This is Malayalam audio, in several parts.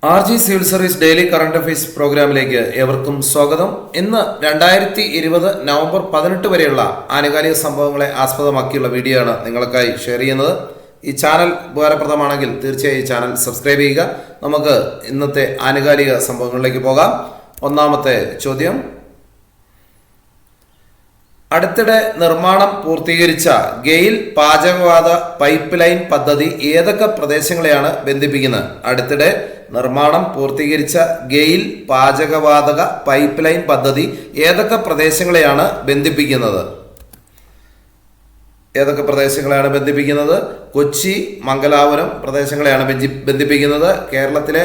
RG civil service daily current affairs പ്രോഗ്രാമിലേക്ക് ഏവർക്കും സ്വാഗതം. ഇന്ന് 2020 നവംബർ 18 വരെയുള്ള ആനുകാലിക സംഭവങ്ങളെ ആസ്പദമാക്കിയുള്ള വീഡിയോ ആണ് നിങ്ങൾക്കായി ഷെയർ ചെയ്യുന്നത്. ഈ ചാനൽ ഉപകാരപ്രദമാണെങ്കിൽ തീർച്ചയായും ഈ ചാനൽ സബ്സ്ക്രൈബ് ചെയ്യുക. നമുക്ക് ഇന്നത്തെ ആനുകാലിക സംഭവങ്ങളിലേക്ക് പോകാം. ഒന്നാമത്തെ ചോദ്യം, അടുത്തിടെ നിർമ്മാണം പൂർത്തീകരിച്ച ഗെയിൽ പാചകവാത പൈപ്പ് ലൈൻ പദ്ധതി ഏതൊക്കെ പ്രദേശങ്ങളെയാണ് ബന്ധിപ്പിക്കുന്നത്? അടുത്തിടെ നിർമ്മാണം പൂർത്തീകരിച്ച ഗെയിൽ പാചകവാതക പൈപ്പ് ലൈൻ പദ്ധതി ഏതൊക്കെ പ്രദേശങ്ങളെയാണ് ബന്ധിപ്പിക്കുന്നത്? ഏതൊക്കെ പ്രദേശങ്ങളെയാണ് ബന്ധിപ്പിക്കുന്നത്? കൊച്ചി, മംഗലാപുരം പ്രദേശങ്ങളെയാണ് ബന്ധിപ്പിക്കുന്നത്. കേരളത്തിലെ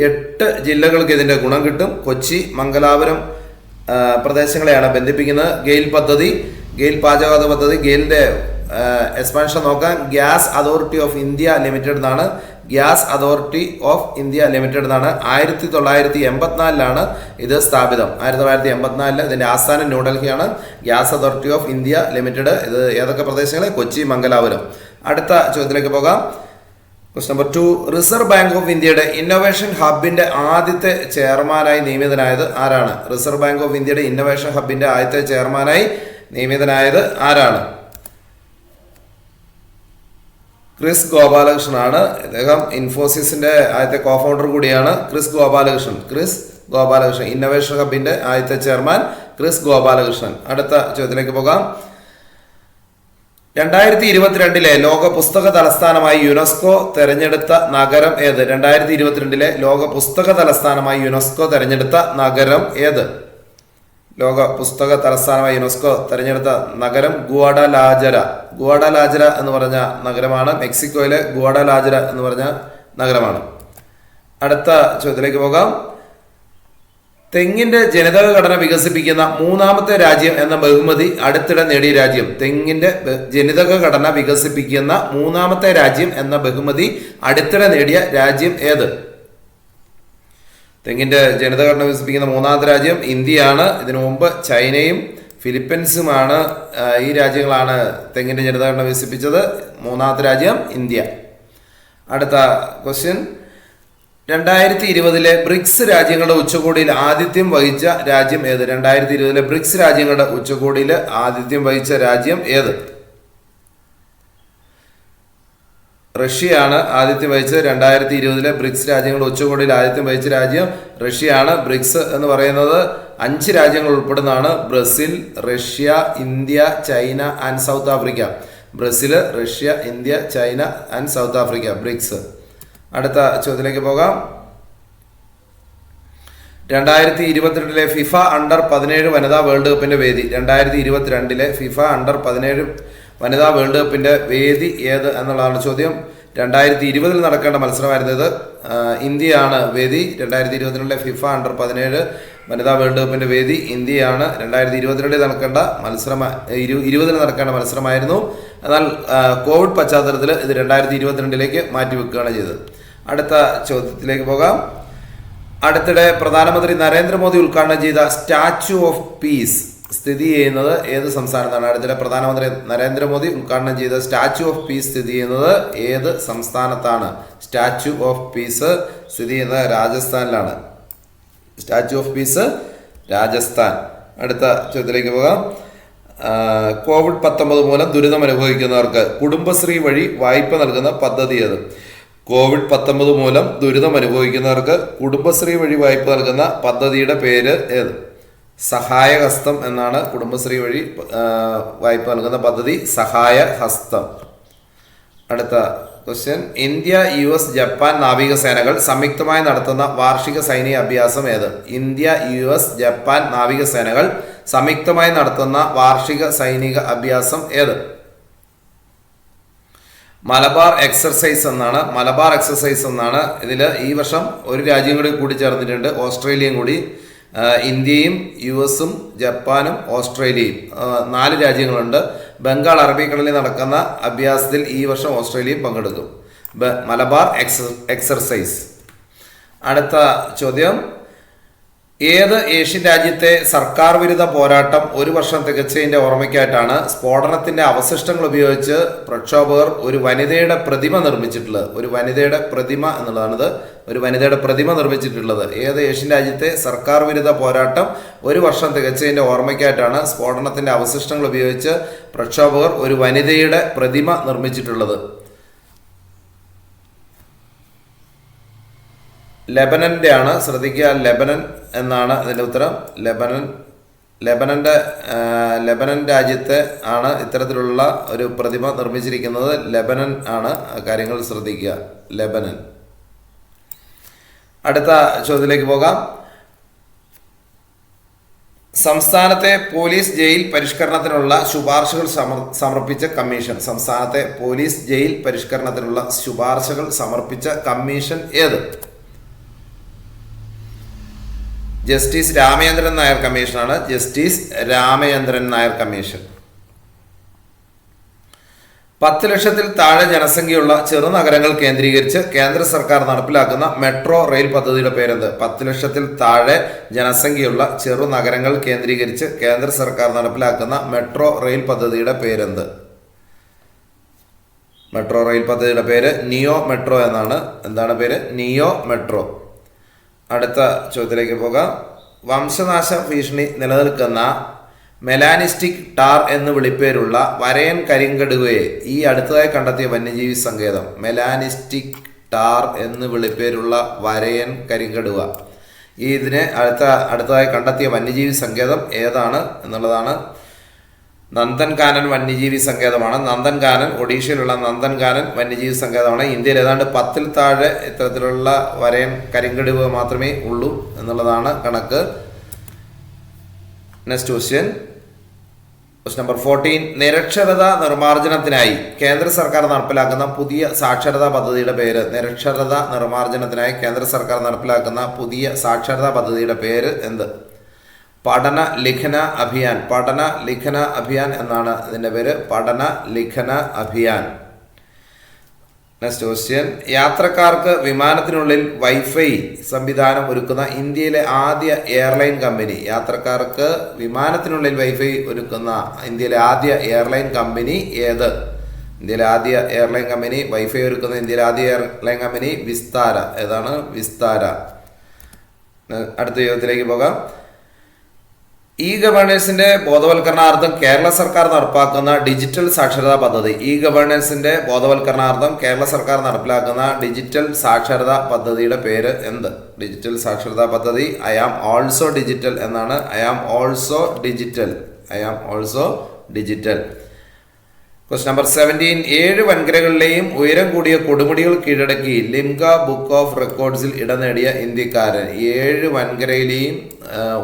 8 ജില്ലകൾക്ക് ഇതിന്റെ ഗുണം കിട്ടും. കൊച്ചി, മംഗലാപുരം പ്രദേശങ്ങളെയാണ് ബന്ധിപ്പിക്കുന്നത്. ഗെയിൽ പദ്ധതി, ഗെയിൽ പാചകവാത പദ്ധതി, ഗെയിലിന്റെ എക്സ്പാൻഷൻ നോക്കാൻ gas authority of India limited എന്നാണ്. Gas authority of India limited എന്നാണ്. 1984 ഇത് സ്ഥാപിതം. 1984 ഇതിന്റെ ആസ്ഥാനം ന്യൂഡൽഹിയാണ്. Gas authority of India limited. ഇത് ഏതൊക്കെ പ്രദേശങ്ങൾ? കൊച്ചി, മംഗലാപുരം. അടുത്ത ചോദ്യത്തിലേക്ക് പോകാം. Question number 2, reserve bank of ഇന്ത്യയുടെ ഇന്നൊവേഷൻ ഹബിന്റെ ആദ്യത്തെ ചെയർമാനായി നിയമിതനായത് ആരാണ്? റിസർവ് ബാങ്ക് ഓഫ് ഇന്ത്യയുടെ ഇന്നൊവേഷൻ ഹബിന്റെ ആദ്യത്തെ ചെയർമാനായി നിയമിതനായത് ആരാണ്? ക്രിസ് ഗോപാലകൃഷ്ണനാണ്. ഇദ്ദേഹം ഇൻഫോസിസിന്റെ ആദ്യത്തെ കോഫൗണ്ടർ കൂടിയാണ്. ക്രിസ് ഗോപാലകൃഷ്ണൻ ഇന്നൊവേഷൻ ഹബിന്റെ ആദ്യത്തെ ചെയർമാൻ ക്രിസ് ഗോപാലകൃഷ്ണൻ. അടുത്ത ചോദ്യത്തിലേക്ക് പോകാം. 2022 ലോക പുസ്തക തലസ്ഥാനമായി യുനെസ്കോ തെരഞ്ഞെടുത്ത നഗരം ഏത്? 2022 ലോക പുസ്തക തലസ്ഥാനമായി യുനെസ്കോ തെരഞ്ഞെടുത്ത നഗരം ഏത്? ലോക പുസ്തക തലസ്ഥാനമായി യുനെസ്കോ തെരഞ്ഞെടുത്ത നഗരം ഗുവാഡാലാജര എന്ന് പറഞ്ഞ നഗരമാണ്. മെക്സിക്കോയിലെ ഗുവാഡാലാജര എന്ന് പറഞ്ഞ നഗരമാണ്. അടുത്ത ചോദ്യത്തിലേക്ക് പോകാം. തെങ്ങിന്റെ ജനിതക ഘടന വികസിപ്പിക്കുന്ന മൂന്നാമത്തെ രാജ്യം എന്ന ബഹുമതി അടുത്തിടെ നേടിയ രാജ്യം? തെങ്ങിന്റെ ജനിതക ഘടന വികസിപ്പിക്കുന്ന മൂന്നാമത്തെ രാജ്യം എന്ന ബഹുമതി അടുത്തിടെ നേടിയ രാജ്യം ഏത്? തെങ്ങിന്റെ ജനിതഘടന വികസിപ്പിക്കുന്ന മൂന്നാമത്തെ രാജ്യം ഇന്ത്യയാണ്. ഇതിനു മുമ്പ് ചൈനയും ഫിലിപ്പീൻസുമാണ്. ഈ രാജ്യങ്ങളാണ് തെങ്ങിന്റെ ജനിതഘടന വികസിപ്പിച്ചത്. മൂന്നാമത്തെ രാജ്യം ഇന്ത്യ. അടുത്ത ക്വസ്റ്റ്യൻ, 2020 ബ്രിക്സ് രാജ്യങ്ങളുടെ ഉച്ചകോടിയിൽ ആതിഥ്യം വഹിച്ച രാജ്യം ഏത്? 2020 ബ്രിക്സ് രാജ്യങ്ങളുടെ ഉച്ചകോടിയിൽ ആതിഥ്യം വഹിച്ച രാജ്യം ഏത്? റഷ്യയാണ് ആതിഥ്യം വഹിച്ചത്. 2020 ബ്രിക്സ് രാജ്യങ്ങളുടെ ഉച്ചകോടിയിൽ ആതിഥ്യം വഹിച്ച രാജ്യം റഷ്യയാണ്. ബ്രിക്സ് എന്ന് പറയുന്നത് 5 രാജ്യങ്ങൾ ഉൾപ്പെടുന്നതാണ്. Brazil, Russia, India, China and South Africa. Brazil, Russia, India, China and South Africa, BRICS. അടുത്ത ചോദ്യത്തിലേക്ക് പോകാം. 2022 ഫിഫ അണ്ടർ 17 വനിതാ വേൾഡ് കപ്പിന്റെ വേദി? 2022 ഫിഫ അണ്ടർ 17 വനിതാ വേൾഡ് കപ്പിന്റെ വേദി ഏത് എന്നുള്ളതാണ് ചോദ്യം. 2020 നടക്കേണ്ട മത്സരമായിരുന്നത്. ഇന്ത്യയാണ് വേദി. 2022 ഫിഫ അണ്ടർ 17 വനിതാ വേൾഡ് കപ്പിന്റെ വേദി ഇന്ത്യയാണ്. 2022 നടക്കേണ്ട മത്സരമായിരുന്നു. എന്നാൽ കോവിഡ് പശ്ചാത്തലത്തിൽ ഇത് 2022 മാറ്റിവെക്കുകയാണ് ചെയ്തത്. അടുത്ത ചോദ്യത്തിലേക്ക് പോകാം. അടുത്തിടെ പ്രധാനമന്ത്രി നരേന്ദ്രമോദി ഉദ്ഘാടനം ചെയ്ത സ്റ്റാച്യു ഓഫ് പീസ് സ്ഥിതി ചെയ്യുന്നത് ഏത് സംസ്ഥാനത്താണ്? അടുത്തിടെ പ്രധാനമന്ത്രി നരേന്ദ്രമോദി ഉദ്ഘാടനം ചെയ്ത സ്റ്റാച്യു ഓഫ് പീസ് സ്ഥിതി ചെയ്യുന്നത് ഏത് സംസ്ഥാനത്താണ്? സ്റ്റാച്യു ഓഫ് പീസ് സ്ഥിതി ചെയ്യുന്നത് രാജസ്ഥാനിലാണ്. Statue of peace Rajasthan. അടുത്ത ചോദ്യത്തിലേക്ക് പോകാം. COVID-19 മൂലം ദുരിതം അനുഭവിക്കുന്നവർക്ക് കുടുംബശ്രീ വഴി വായ്പ നൽകുന്ന പദ്ധതി ഏത്? COVID-19 മൂലം ദുരിതം അനുഭവിക്കുന്നവർക്ക് കുടുംബശ്രീ വഴി വായ്പ നൽകുന്ന പദ്ധതിയുടെ പേര് ഏത്? സഹായഹസ്തം എന്നാണ് കുടുംബശ്രീ വഴി വായ്പ നൽകുന്ന പദ്ധതി, സഹായഹസ്തം. അടുത്ത ക്വസ്റ്റ്യൻ, ഇന്ത്യ, US, ജപ്പാൻ നാവികസേനകൾ സംയുക്തമായി നടത്തുന്ന വാർഷിക സൈനിക അഭ്യാസം ഏത്? ഇന്ത്യ, US, ജപ്പാൻ നാവികസേനകൾ സംയുക്തമായി നടത്തുന്ന വാർഷിക സൈനിക അഭ്യാസം ഏത്? മലബാർ എക്സർസൈസ് എന്നാണ്. ഇതിൽ ഈ വർഷം ഒരു രാജ്യം കൂടി ചേർന്നിട്ടുണ്ട്, ഓസ്ട്രേലിയയും കൂടി. ഇന്ത്യയും US-ഉം ജപ്പാനും ഓസ്ട്രേലിയയും 4 രാജ്യങ്ങളുണ്ട്. ബംഗാൾ അറബിക്കടലിൽ നടക്കുന്ന അഭ്യാസത്തിൽ ഈ വർഷം ഓസ്ട്രേലിയയും പങ്കെടുക്കും. മലബാർ എക്സർസൈസ്. അടുത്ത ചോദ്യം, ഏത് ഏഷ്യൻ രാജ്യത്തെ സർക്കാർ വിരുദ്ധ പോരാട്ടം 1 വർഷം തികച്ചതിന്റെ ഓർമ്മയ്ക്കായിട്ടാണ് സ്ഫോടനത്തിന്റെ അവശിഷ്ടങ്ങൾ ഉപയോഗിച്ച് പ്രക്ഷോഭകർ ഒരു വനിതയുടെ പ്രതിമ നിർമ്മിച്ചിട്ടുള്ളത്? ഒരു വനിതയുടെ പ്രതിമ എന്നുള്ളതാണിത്. ഒരു വനിതയുടെ പ്രതിമ നിർമ്മിച്ചിട്ടുള്ളത്? ഏത് ഏഷ്യൻ രാജ്യത്തെ സർക്കാർ വിരുദ്ധ പോരാട്ടം 1 വർഷം തികച്ചതിൻ്റെ ഓർമ്മയ്ക്കായിട്ടാണ് സ്ഫോടനത്തിൻ്റെ അവശിഷ്ടങ്ങൾ ഉപയോഗിച്ച് പ്രക്ഷോഭകർ ഒരു വനിതയുടെ പ്രതിമ നിർമ്മിച്ചിട്ടുള്ളത്? ലെബനൻ്റെ ആണ്, ശ്രദ്ധിക്കുക, ലെബനൻ എന്നാണ് ഇതിൻ്റെ ഉത്തരം. ലെബനൻ രാജ്യത്തെ ആണ് ഇത്തരത്തിലുള്ള ഒരു പ്രതിമ നിർമ്മിച്ചിരിക്കുന്നത്. ലെബനൻ ആണ്, കാര്യങ്ങൾ ശ്രദ്ധിക്കുക, ലെബനൻ. അടുത്ത ചോദ്യത്തിലേക്ക് പോകാം. സംസ്ഥാനത്തെ പോലീസ് ജയിൽ പരിഷ്കരണത്തിനുള്ള ശുപാർശകൾ സമർപ്പിച്ച കമ്മീഷൻ. സംസ്ഥാനത്തെ പോലീസ് ജയിൽ പരിഷ്കരണത്തിനുള്ള ശുപാർശകൾ സമർപ്പിച്ച കമ്മീഷൻ ഏത്? ജസ്റ്റിസ് രാമചന്ദ്രൻ നായർ കമ്മീഷനാണ്. Justice Ramachandran Nair commission. 10 ലക്ഷത്തിൽ താഴെ ജനസംഖ്യയുള്ള ചെറുനഗരങ്ങൾ കേന്ദ്രീകരിച്ച് കേന്ദ്ര സർക്കാർ നടപ്പിലാക്കുന്ന മെട്രോ റെയിൽ പദ്ധതിയുടെ പേരെന്ത്? 10 ലക്ഷത്തിൽ താഴെ ജനസംഖ്യയുള്ള ചെറുനഗരങ്ങൾ കേന്ദ്രീകരിച്ച് കേന്ദ്ര സർക്കാർ നടപ്പിലാക്കുന്ന മെട്രോ റെയിൽ പദ്ധതിയുടെ പേരെന്ത്? മെട്രോ റെയിൽ പദ്ധതിയുടെ പേര് നിയോ മെട്രോ എന്നാണ്. എന്താണ് പേര്? നിയോ മെട്രോ. അടുത്ത ചോദ്യത്തിലേക്ക് പോകാം. വംശനാശ ഭീഷണി നിലനിൽക്കുന്ന മെലാനിസ്റ്റിക് ടാർ എന്ന് വിളിപ്പേരുള്ള വരയൻ കരിങ്കടുവയെ ഈ അടുത്തതായി കണ്ടെത്തിയ വന്യജീവി സങ്കേതം? മെലാനിസ്റ്റിക് ടാർ എന്ന് വിളിപ്പേരുള്ള വരയൻ കരിങ്കടുവ, ഇതിനെ അടുത്തതായി കണ്ടെത്തിയ വന്യജീവി സങ്കേതം ഏതാണ് എന്നുള്ളതാണ്. നന്ദൻകാനൻ വന്യജീവി സങ്കേതമാണ്. നന്ദൻകാനൻ, ഒഡീഷയിലുള്ള നന്ദൻകാനൻ വന്യജീവി സങ്കേതമാണ്. ഇന്ത്യയിൽ ഏതാണ്ട് 10-ൽ താഴെ ഇത്തരത്തിലുള്ള വരയൻ കരിങ്കടുവ മാത്രമേ ഉള്ളൂ എന്നുള്ളതാണ് കണക്ക്. Next question number 14. നിരക്ഷരതാ നിർമ്മാർജ്ജനത്തിനായി കേന്ദ്ര സർക്കാർ നടപ്പിലാക്കുന്ന പുതിയ സാക്ഷരതാ പദ്ധതിയുടെ പേര്? നിരക്ഷരതാ നിർമ്മാർജ്ജനത്തിനായി കേന്ദ്ര സർക്കാർ നടപ്പിലാക്കുന്ന പുതിയ സാക്ഷരതാ പദ്ധതിയുടെ പേര് എന്ത്? പഠന ലിഖന അഭിയാൻ. പഠന ലിഖന അഭിയാൻ എന്നാണ് ഇതിൻ്റെ പേര്. പഠന ലിഖന അഭിയാൻ. Next question. യാത്രക്കാർക്ക് വിമാനത്തിനുള്ളിൽ വൈഫൈ സംവിധാനം ഒരുക്കുന്ന ഇന്ത്യയിലെ ആദ്യ എയർലൈൻ കമ്പനി? യാത്രക്കാർക്ക് വിമാനത്തിനുള്ളിൽ വൈഫൈ ഒരുക്കുന്ന ഇന്ത്യയിലെ ആദ്യ എയർലൈൻ കമ്പനി ഏത്? ഇന്ത്യയിലെ ആദ്യ എയർലൈൻ കമ്പനി, വൈഫൈ ഒരുക്കുന്ന ഇന്ത്യയിലെ ആദ്യ എയർലൈൻ കമ്പനി വിസ്താര. ഏതാണ്? വിസ്താര. അടുത്ത ചോദ്യത്തിലേക്ക് പോകാം. ഇ ഗവേണൻസിന്റെ ബോധവൽക്കരണാർത്ഥം കേരള സർക്കാർ നടപ്പാക്കുന്ന ഡിജിറ്റൽ സാക്ഷരതാ പദ്ധതി? ഇ ഗവേണൻസിന്റെ ബോധവൽക്കരണാർത്ഥം കേരള സർക്കാർ നടപ്പിലാക്കുന്ന ഡിജിറ്റൽ സാക്ഷരതാ പദ്ധതിയുടെ പേര് എന്ത്? ഡിജിറ്റൽ സാക്ഷരതാ പദ്ധതി ഐ ആം ഓൾസോ ഡിജിറ്റൽ എന്നാണ്. I am also digital. I am also digital. Question number 17. 7 വൻകരകളിലെയും ഉയരം കൂടിയ കൊടുമുടികൾ കീഴടക്കി ലിംക ബുക്ക് ഓഫ് റെക്കോർഡ്സിൽ ഇടം നേടിയ ഇന്ത്യക്കാരൻ? 7 വൻകരയിലെയും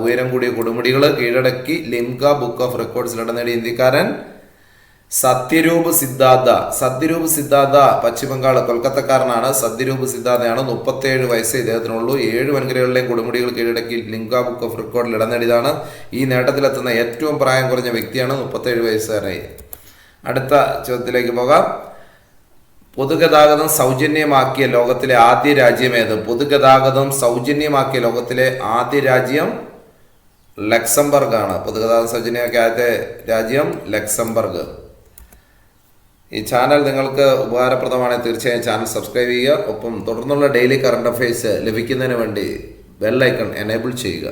ഉയരം കൂടിയ കൊടുമുടികൾ കീഴടക്കി ലിംക ബുക്ക് ഓഫ് റെക്കോർഡ്സിൽ ഇടം നേടിയ ഇന്ത്യക്കാരൻ സത്യരൂപ് സിദ്ധാർത്ഥ. സത്യരൂപ് സിദ്ധാർത്ഥ പശ്ചിമ ബംഗാൾ, കൊൽക്കത്തക്കാരനാണ്. സത്യരൂപ് സിദ്ധാർത്ഥയാണ്. 37 വയസ്സേ ഇദ്ദേഹത്തിനുള്ളൂ. 7 വൻകരകളിലെയും കൊടുമുടികൾ കീഴടക്കി ലിംക ബുക്ക് ഓഫ് റെക്കോർഡിൽ ഇടം നേടിയതാണ്. ഈ നേട്ടത്തിലെത്തുന്ന ഏറ്റവും പ്രായം കുറഞ്ഞ വ്യക്തിയാണ്. 37 വയസ്സുകാരായി. അടുത്ത ചോദ്യത്തിലേക്ക് പോകാം. പൊതുഗതാഗതം സൗജന്യമാക്കിയ ലോകത്തിലെ ആദ്യ രാജ്യം ഏത്? പൊതുഗതാഗതം സൗജന്യമാക്കിയ ലോകത്തിലെ ആദ്യ രാജ്യം ലക്സംബർഗ് ആണ്. പൊതുഗതാഗതം സൗജന്യമാക്കിയ ആദ്യത്തെ രാജ്യം ലക്സംബർഗ്. ഈ ചാനൽ നിങ്ങൾക്ക് ഉപകാരപ്രദമാണെങ്കിൽ തീർച്ചയായും ചാനൽ സബ്സ്ക്രൈബ് ചെയ്യുക. ഒപ്പം തുടർന്നുള്ള ഡെയിലി കറണ്ട് അഫയേഴ്സ് ലഭിക്കുന്നതിന് വേണ്ടി ബെൽ ഐക്കൺ എനേബിൾ ചെയ്യുക.